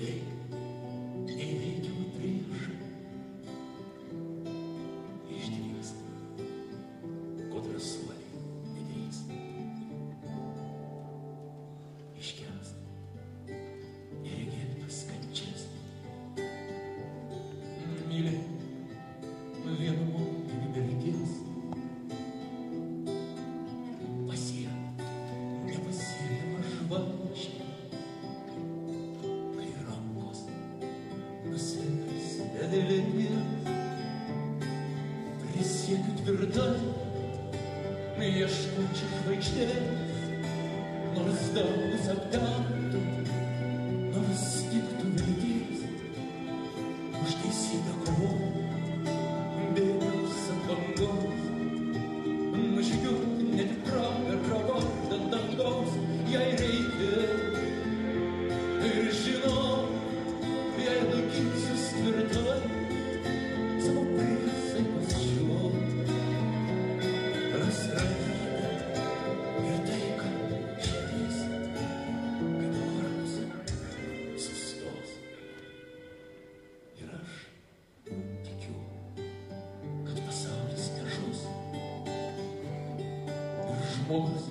veik neįveikiamą priešą. Išdrįsk, ko drąsuoliai nedrįsk. Iškęsk, neregėk tas kančias. Mylėk vienu moterį be vilties. Pasiek nepasiekiamą žvaigždę, kai rankos nusvers bevilties. Prisiekiu tvirtai, ieškočiau žvaigždės, nors dangus aptemtų, nors stigtų vilties. Už teisybę kovoti bėgos ant bangos, nužygiuoti ne tik pragarą vardan dangaus, jei reikia. Ir žinau, jei laikysiuos tvirtai, savo priesaikos žinau, ras ramybę ir taiką širdis, kaip oras sustos. Ir aš tikiu, kad pasaulis nežus ir žmogus